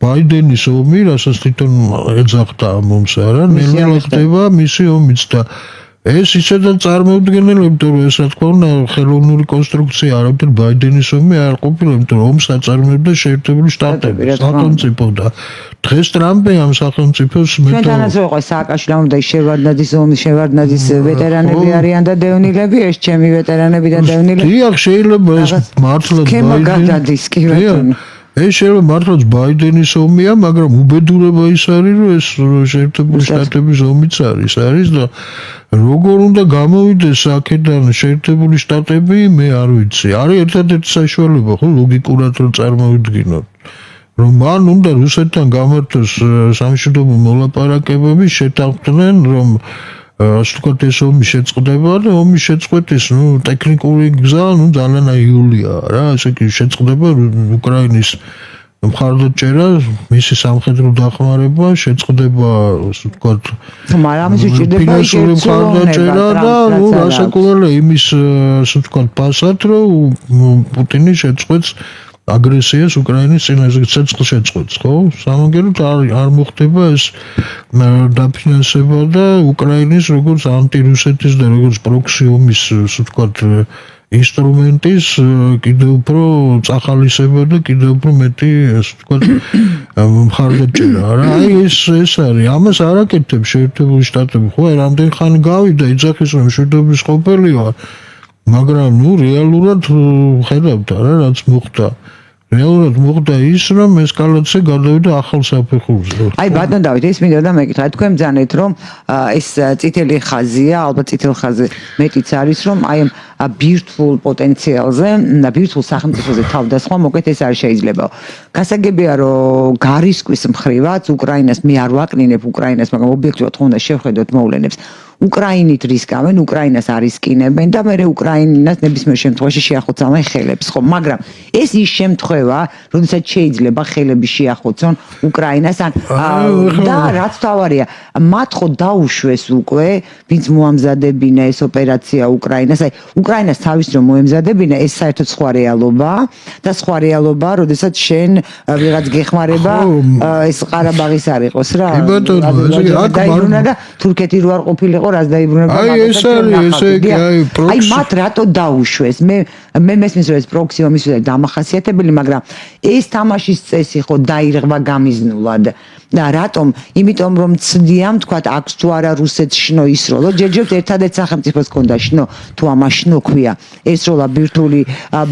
Speaker 2: ბაიდენის ომი, რასაც თვითონ ეძახდა ამ ომს არა, ნელ-ნელა ხდება მისი ომიც და ეს ისედაც წარმოუდგენელია, იმიტომ რომ ეს რა თქმა უნდა ხელოვნური კონსტრუქცია არავითარ ბაიდენის ომი არ ყოფილა, იმიტომ რომ ომს აწარმოებდა შეერთებული შტატები, სახელმწიფო და დღეს ტრამპი ამ სახელმწიფოს
Speaker 1: ჩვენთანაც იყო სააკაშვილმა უნდა შევარდნაძის ომის შევარდნაძის ვეტერანები არიან და დევნილები, ეს ჩემი ვეტერანები და დევნილები.
Speaker 2: დიახ, შეიძლება ეს მართლაც
Speaker 1: ბაიდენის კი ბატონო.
Speaker 2: ეს შეიძლება მართლაც ბაიდენის ომია, მაგრამ უბედურება ის არის, რომ ეს შეერთებული შტატების ომიც არის და როგორ უნდა გამოვიდეს აქედან შეერთებული შტატები, მე არ ვიცი. არის ერთადერთი საშუალება, ხო, ლოგიკურად რომ წარმოვიდგინოთ. რომ მან უნდა რუსეთთან გამართოს სამშვიდობო მოლაპარაკებები, შეთანხმდნენ, რომ ასე ვთქვათ, ეს ომი შეწყდება და ომის შეწყვეტის, ტექნიკური გზა, ძალიან აიულია რა, ასე კი შეწყდება უკრაინის მხარდაჭერა, მისი სამხედრო დახმარება შეწყდება, ასე ვთქვათ,
Speaker 1: მაგრამ ის უჭირდება
Speaker 2: ფინანსური მხარდაჭერა და რასაკურველია იმის, ასე ვთქვათ, ფასად, რომ პუტინი შეწყვეტს აგრესიას უკრაინის წინაშე შეწყვეტს, ხო? სამაგეროდ არ მოხდება ეს დაფინანსება და უკრაინის როგორც ანტირუსეთის და როგორც პროქსი ომის, ასე ვთქვათ, ინსტრუმენტის კიდევ უფრო წახალისება და კიდევ უფრო მეტი, ასე ვთქვათ, მხარდაჭერა რა. აი ეს არის, ამას არ აკეთებს შეერთებული შტატები, ხო? რამდენი ხანი გავიდა, იძახის რომ შეერთების ყოფილი ვარ, მაგრამ რეალურად ხედავთ რა, რაც მოხდა. რეალურად მოხდა ის, რომ ესკალაცია გადავიდა ახალ საფეხურზე.
Speaker 1: აი ბატონ დავით, ეს მინდა და მეკითხა, თქვენ ბძანეთ, რომ ეს წითელი ხაზია, ალბათ წითელ ხაზზე მეტიც არის, რომ აი ამ ბირთვულ პოტენციალზე და ბირთვულ სახელმწიფოზე თავდასხმა მოკეთ ეს არ შეიძლება. გასაგებია, რომ გარისკვის მხრივაც უკრაინას მე არ ვაკნინებ უკრაინას, მაგრამ ობიექტივად ხო უნდა შევხედოთ მოვლენებს. უკრაინით რისკავენ, უკრაინას არისკინებენ და მე უკრაინას ნებისმიერ შემთხვევაში შეახოცავენ ხელებს, ხო, მაგრამ ეს ის შემთხვევა, როდესაც შეიძლება ხელები შეახოცონ უკრაინას და რაც თავარია, მათ ხო დაუშვეს უკვე, ვინც მოამზადებინა ეს ოპერაცია უკრაინას, აი უკრაინას თავის რომ მოემზადებინა, ეს საერთოდ სხვა რეალობაა და სხვა რეალობაა, როდესაც შენ ვიღაც გეხმარება ეს ყარაბაღის არ იყოს რა. დაიბრუნა და თურქეთი რო არ ყოფილიყო რას დაიბრუნება
Speaker 2: აი ეს არის ესე იგი
Speaker 1: აი მათ რატო დაუშვეს მე მესმის რომ ეს პროქსი ომის დამახასიათებელი მაგრამ ეს თამაშის წესი ხო დაირღვა გამიზნულად და რატომ იმიტომ რომ ცდიან თქვათ აქვს თუ არა რუსეთს შნო ისროლო ჯერჯერობით ერთადერთ სახელმწიფოს ჰქონდა შნო თუ ამას შნო ქვია ესროლა ბირთვული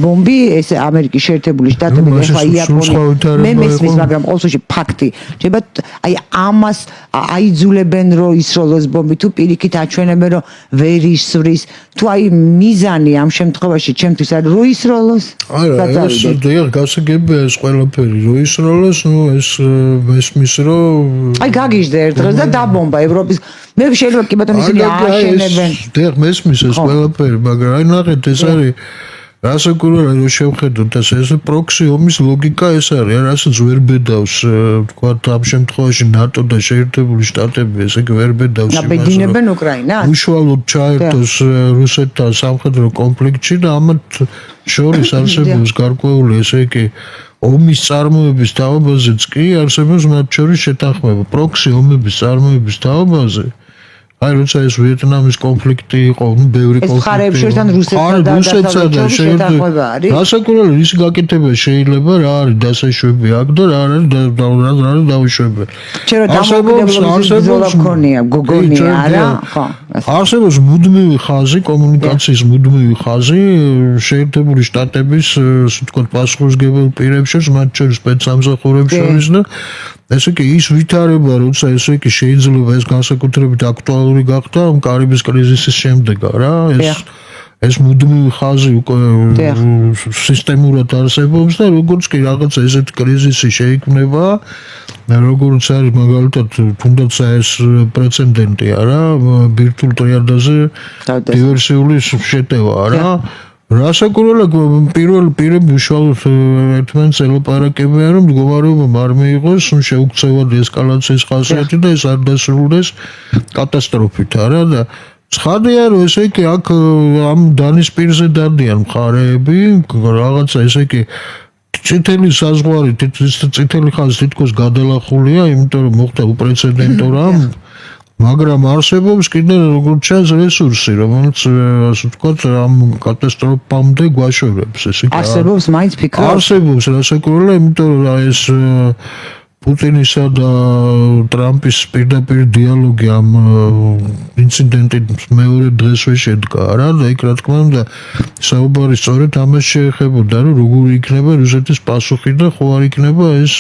Speaker 1: ბომბი ეს ამერიკის შეერთებული შტატები და ახლა იაპონია მე მესმის მაგრამ ყოველ შემთხვევაში ფაქტი შეიძლება აი ამას აიძულებენ რომ ისროლოს ბომბი თუ პირიქით აჩვენებენ რომ ვერ ისვრის თუ აი მიზანი ამ შემთხვევაში ჩემთვის არის რო ისროლოს
Speaker 2: არა ეს დიახ გასაგებია ეს ყველაფერი რო ისროლოს ნუ ეს მესმის რომ
Speaker 1: აი გაგიჟდა ერთ დღეს და დაბომბა ევროპის მე შეიძლება კი ბატონო ისინი ააშენებენ
Speaker 2: დიახ მესმის ეს ყველაფერი მაგრამ აი ნახეთ ეს არის რასაკურველია რომ შევხედოთ ეს პროქსი ომის ლოგიკა ეს არის რასაც ვერ ბედავს თქვა ამ შემთხვევაში ნატო და შეერთებული შტატები ესე იგი ვერ ბედავს
Speaker 1: იმას ნაბედინებენ უკრაინას
Speaker 2: უშუალოდ ჩაერთოს რუსეთთან სამხედრო კონფლიქტში და ამათ შორის არსებობს გარკვეული ესე იგი ომის წარმოების თავობაზეც კი არსებობს მათ შორის შეთანხმება პროქსი ომების წარმოების თავობაზე აი როცა ეს ვიეტნამის კონფლიქტი იყო, ნუ ბევრი კონფლიქტი.
Speaker 1: ეს ხარებს შორისთან რუსეთსა და შეთანხმება არის.
Speaker 2: რასაკურველია ის გაკეთება შეიძლება რა არის დასაშვები აქ და რა არის დაუშვები.
Speaker 1: ჩერო დამოუკიდებლობის ბრძოლა გქონია, გოგონია არა? ხო.
Speaker 2: არსებობს მუდმივი ხაზი, კომუნიკაციის მუდმივი ხაზი შეერთებული შტატების, ასე ვთქვათ, პასუხისმგებელ პირებს შორის, მათ შორის სპეცსამსახურებს შორის და ესე იგი ის ვითარება, როცა ესე იგი შეიძლება ეს განსაკუთრებით აქტუალური გახდა კარიბის კრიზისის შემდეგ რა, ეს მუდმივი ხაზი უკვე სისტემურად არსებობს და როგორც კი რაღაც ესეთი კრიზისი შეიქმნება, როგორც არის მაგალითად თუნდაც ეს პრეცედენტია რა, ბირთვულ ტრიადაზე დივერსიული შეტევა რა. რასაკურველია პირველ პირები უშუალოდ ერთმანეთს ელაპარაკებიან რომ მდგომარეობა არ მიიღოს შეუქცევად ესკალაციის ხასიათი და ეს არ დასრულდეს კატასტროფით არა და ცხადია რომ ესე იგი აქ ამ დანის პირზე დადიან მხარეები რაღაცა ესე იგი წითელი საზღვარი წითელი ხაზი თითქოს გადალახულია იმიტომ რომ მოხდა უპრეცედენტო რამ მაგრამ არსებობს კიდე როგორც ჩანს რესურსი, რომელიც ასე ვთქვათ, ამ კატასტროფამდე გვაშორებს, ესე იგი.
Speaker 1: არსებობს მაინც ფიქრობ?
Speaker 2: არსებობს, რასაკურველია, იმიტომ რომ ეს პუტინისა და ტრამპის პირდაპირ დიალოგი ამ ინციდენტის მეორე დღესვე შედგა რა და იქ რა თქმა უნდა საუბარი სწორედ ამას შეეხებოდა, რომ როგორი იქნება რუსეთის პასუხი და ხო არ იქნება ეს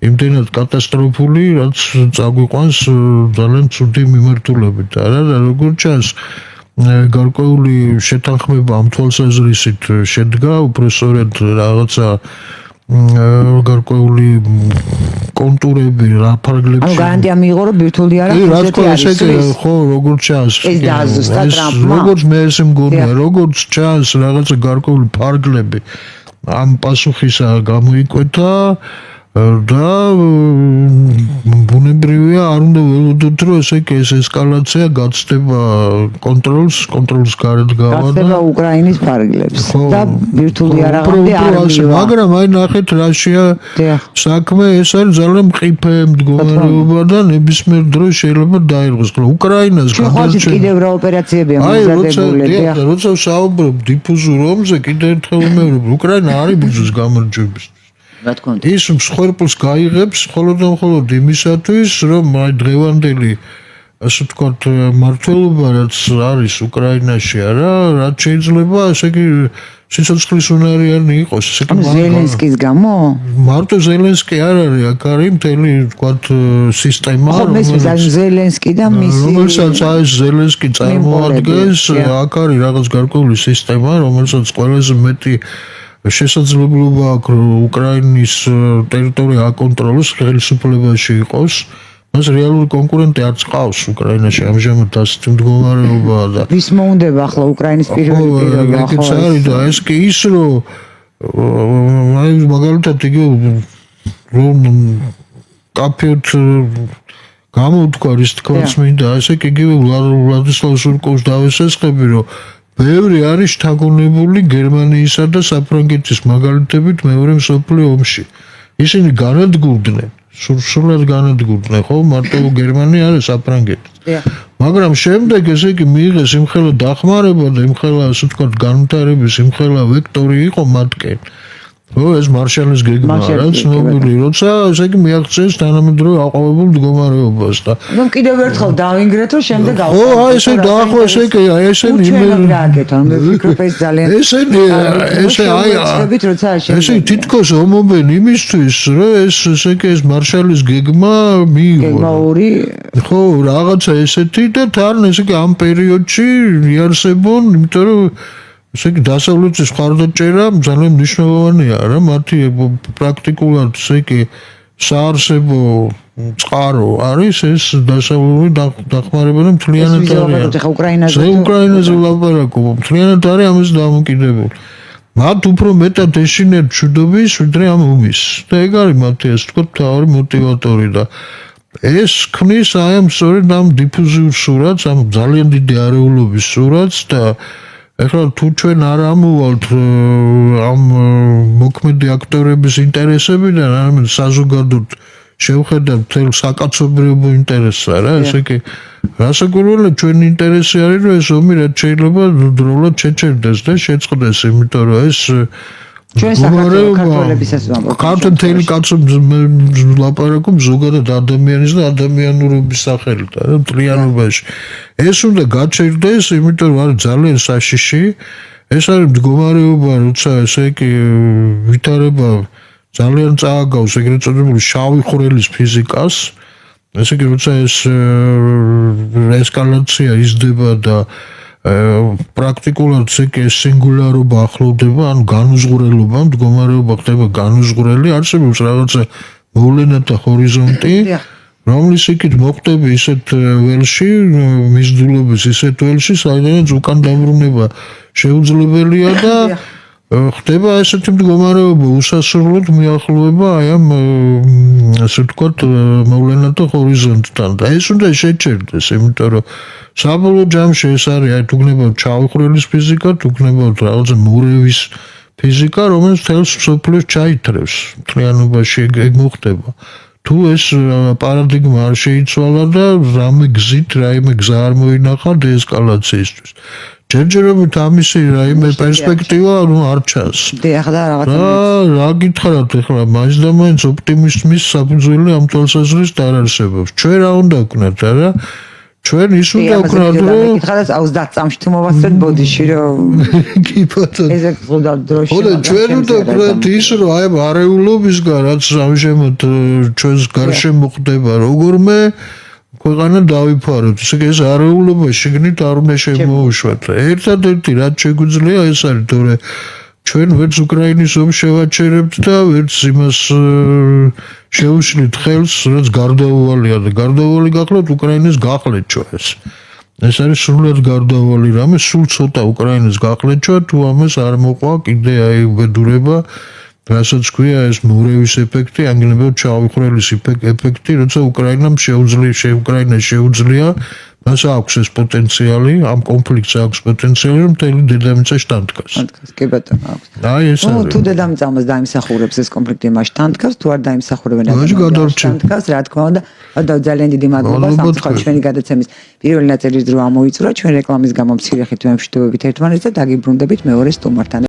Speaker 2: იმდენად კატასტროფული, რაც წაგვიყვანს ძალიან ცუდი მიმართულებით, არა და როგორც ჩანს გარკვეული შეთანხმება ამ თვალსაზრისით შედგა, უბრალოდ რაღაცა გარკვეული კონტურები რა ფარგლებში.
Speaker 1: ანუ გარანტია მიიღო რომ ბირთვული არა
Speaker 2: რუსეთი არის. ხო, როგორც ჩანს.
Speaker 1: ეს დააზუსტა ტრამპმა.
Speaker 2: როგორც მე ესე მგონია, როგორც ჩანს რაღაცა გარკვეული ფარგლები ამ პასუხისა გამოიკვეთა და ბუნებრივია არ უნდა ველოდოთ რომ ესე იგი ეს ესკალაცია გაცდება კონტროლს გარეთ გავა და
Speaker 1: გაცდება უკრაინის ფარგლებს და ბირთვული არაღამდი არ მივა.
Speaker 2: მაგრამ აი ნახეთ რაშია საქმე ეს არის ძალიან მყიფე მდგომარეობა და ნებისმიერ დროს შეიძლება დაირღოს. უკრაინას
Speaker 1: გადარჩენა კიდევ რა ოპერაციებია მოზადებული.
Speaker 2: როცა საუბრობ დიფუზურ ომზე კიდევ ერთხელ ვიმეორებ უკრაინა არის ბრძვის გამარჯვებისთვის. ის მსხვერპლს გაიღებს მხოლოდ და მხოლოდ იმისათვის რომ აი დღევანდელი ასე ვთქვათ მართლობა რაც არის უკრაინაში არა რაც შეიძლება ესე იგი სიცოცხლის უნარიანი იყოს ესე იგი
Speaker 1: ზელენსკის გამო
Speaker 2: მარტო ზელენსკი არ არის აქ არის მთელი ვთქვათ სისტემა
Speaker 1: ზელენსკი და მისი
Speaker 2: რომელსაც აი ზელენსკი წარმოადგენს აქ არის რაღაც გარკვეული სისტემა რომელსაც ყველაზე მეტი შესაძლებლობა აქვს უკრაინის ტერიტორია აკონტროლოს ხელისუფლებაში იყოს მას რეალური კონკურენტი არც ყავს უკრაინაში ამჟამად ასეთი მდგომარეობაა და
Speaker 1: ვის მოუნდება ახლა უკრაინის პირველი
Speaker 2: პიროვნება და ეს კი ის რომ აი მაგალითად იგი რომ კაფეოთ გამოვთქვა ის თქოს მინდა ასე კი იგივე ვლადისლავ სურკოვს დავესესხები რომ ბევრი არის შთაგონებული გერმანიისა და საფრანგეთის მაგალითებით მეორე მსოფლიო ომში. ისინი განადგურდნენ, სრულად განადგურდნენ, ხო, მარტო გერმანია არის საფრანგეთი. მაგრამ შემდეგ ესე იგი მიიღეს იმხელა დახმარება და იმხელა ასე ვთქვათ განვითარების იმხელა ვექტორი იყო მათკენ. ხო, ეს მარშალის გეგმა რაც ცნობილი, როცა ესე იგი მიაღწიეს თანამედროვე აყვავებულ მდგომარეობას და
Speaker 1: ნუ კიდევ ერთხელ დავინგრეთ რომ შემდეგ
Speaker 2: ო, აი ესე დაახლა ესე კი აი ესენი
Speaker 1: მე ვფიქრობ ეს ძალიან
Speaker 2: ესენი ესე აი ესე თითქოს ომობენ იმისთვის რომ ეს ესე კი ეს მარშალის გეგმა მიიღო
Speaker 1: გეგმა ორი
Speaker 2: ხო რაღაცა ესეთი და თან ესე კი ამ პერიოდში იარსებონ იმიტომ რომ ესე იგი დასავლეთის მხარდაჭერა ძალიან მნიშვნელოვანია რა მათი პრაქტიკულად ესე იგი საარსებო წყარო არის ეს დასავლური დახმარება და მთლიანად არის უკრაინაზე ვლაპარაკობ მთლიანად არის ამის დამოკიდებული მათ უფრო მეტად ეშინათ მშვიდობის ვიდრე ამ ომის და ეგ არის მათი ასე ვთქვათ მთავარი მოტივატორი და ეს ქმნის აი ამ სწორედ ამ დიფუზიურ სურათს ამ ძალიან დიდი არეულობის სურათს და ეხლა თუ ჩვენ არ ამოვალთ ამ მოქმედი აქტორების ინტერესებიდან, არამედ საზოგადოდ შევხედავთ მთელ საკაცობრიობო ინტერესს რა, ესე იგი რასაკვირველია ჩვენი ინტერესი არის რომ ეს ომი რაც შეიძლება დროულად შეჩერდეს და შეწყდეს, იმიტომ რომ ეს
Speaker 1: ჩვენ საქართველოებისას
Speaker 2: ქართველი კაცები ლაპარაკობ ზოგადად ადამიანის და ადამიანურობის სახელით რა მთლიანობაში ეს უნდა გაჩერდეს იმიტომ რომ არის ძალიან საშიში ეს არის მდგომარეობა როცა ესე იგი ვითარება ძალიან წააგავს ეგრეთ წოდებული შავი ხვრელის ფიზიკას ესე იგი როცა ეს ესკალაცია იზრდება და პრაქტიკულად ეს სინგულარობა ახლოვდება, ანუ განუზღვრელობა, მდგომარეობა ხდება განუზღვრელი, არსებობს რაღაცა მოვლენათა ჰორიზონტი, რომლის იქით მოხდება ისეთ ველში, მისდულობის ისეთ ველში, საიდანაც უკან დაბრუნება შეუძლებელია და ხდება ესეთი მდგომარეობა უსასრულოდ მიახლოება აი ამ ასე ვთქვათ მოვლენათა ჰორიზონტთან და ეს უნდა შეჩერდეს, იმიტომ რომ საბოლოო ჯამში ეს არის აი თუ გნებავთ ჩავიხრელის ფიზიკა, თუ გნებავთ რაღაცა მურევის ფიზიკა, რომელიც თელს მსოფლიოს ჩაითრევს მთლიანობაში ეგ მოხდება. თუ ეს პარადიგმა არ შეიცვალა და რამე გზით, რაიმე გზა არ მოინახა დეესკალაციისთვის. ჯერჯერობით ამისი რაიმე პერსპექტივა არ ჩანს.
Speaker 1: ახლა რაღაცა
Speaker 2: რა გითხრათ ახლა მაინც და მაინც ოპტიმიზმის საფუძველი ამ თვალსაზრისით არ არსებობს. ჩვენ რა უნდა ვქნათ, არა? ჩვენ ის უნდა ვქნათ, რომ
Speaker 1: გითხრათ 30 წამში თუ მოვასწრეთ ბოდიში, რომ
Speaker 2: კი ბატონო.
Speaker 1: ეს გზოდა დროში.
Speaker 2: ხო, ჩვენ უნდა ვქნათ ის, რომ აი არეულობისგან რაც ამჟამად ჩვენს გარშემო ხდება, როგორმე ქვეყანა დავიფაროთ. ეს არეულობა შიგნით არ უნდა შემოუშვათ. ერთადერთი რაც შეგვიძლია ეს არის, თორე ჩვენ ვერც უკრაინის ომს შევაჩერებთ და ვერც იმას შეუშლით ხელს, რაც გარდაუვალია და გარდაუვალი გახლავთ უკრაინის გახლეთ ჩვენს. ეს არის სრულად გარდავალი რამე, სულ ცოტა უკრაინას გახლეჩვა, თუ ამას არ მოყვა კიდე აი უბედურება, რასაც ქვია ეს მორევის ეფექტი, ანგლებოდ ჩავიხრელის ეფექტი, როცა უკრაინას შეუძლია, მას აქვს ეს პოტენციალი, ამ კონფლიქტს აქვს პოტენციალი, რომ მთელი დედამიწა შთანთქას.
Speaker 1: კი ბატონო აქვს.
Speaker 2: აი ეს არის.
Speaker 1: თუ დედამიწა მას დაიმსახურებს ეს კონფლიქტი მას შთანთქავს, თუ არ დაიმსახურებენ შთანთქავს, რა თქმა უნდა, ძალიან დიდი მადლობა სამწუხაროდ ჩვენი გადაცემის პირველი ნაწილის დრო ამოიწურა, ჩვენ რეკლამის გამო მცირე ხით ვემშვიდობებით ერთმანეთს და დაგიბრუნდებით მეორე სტუმართან.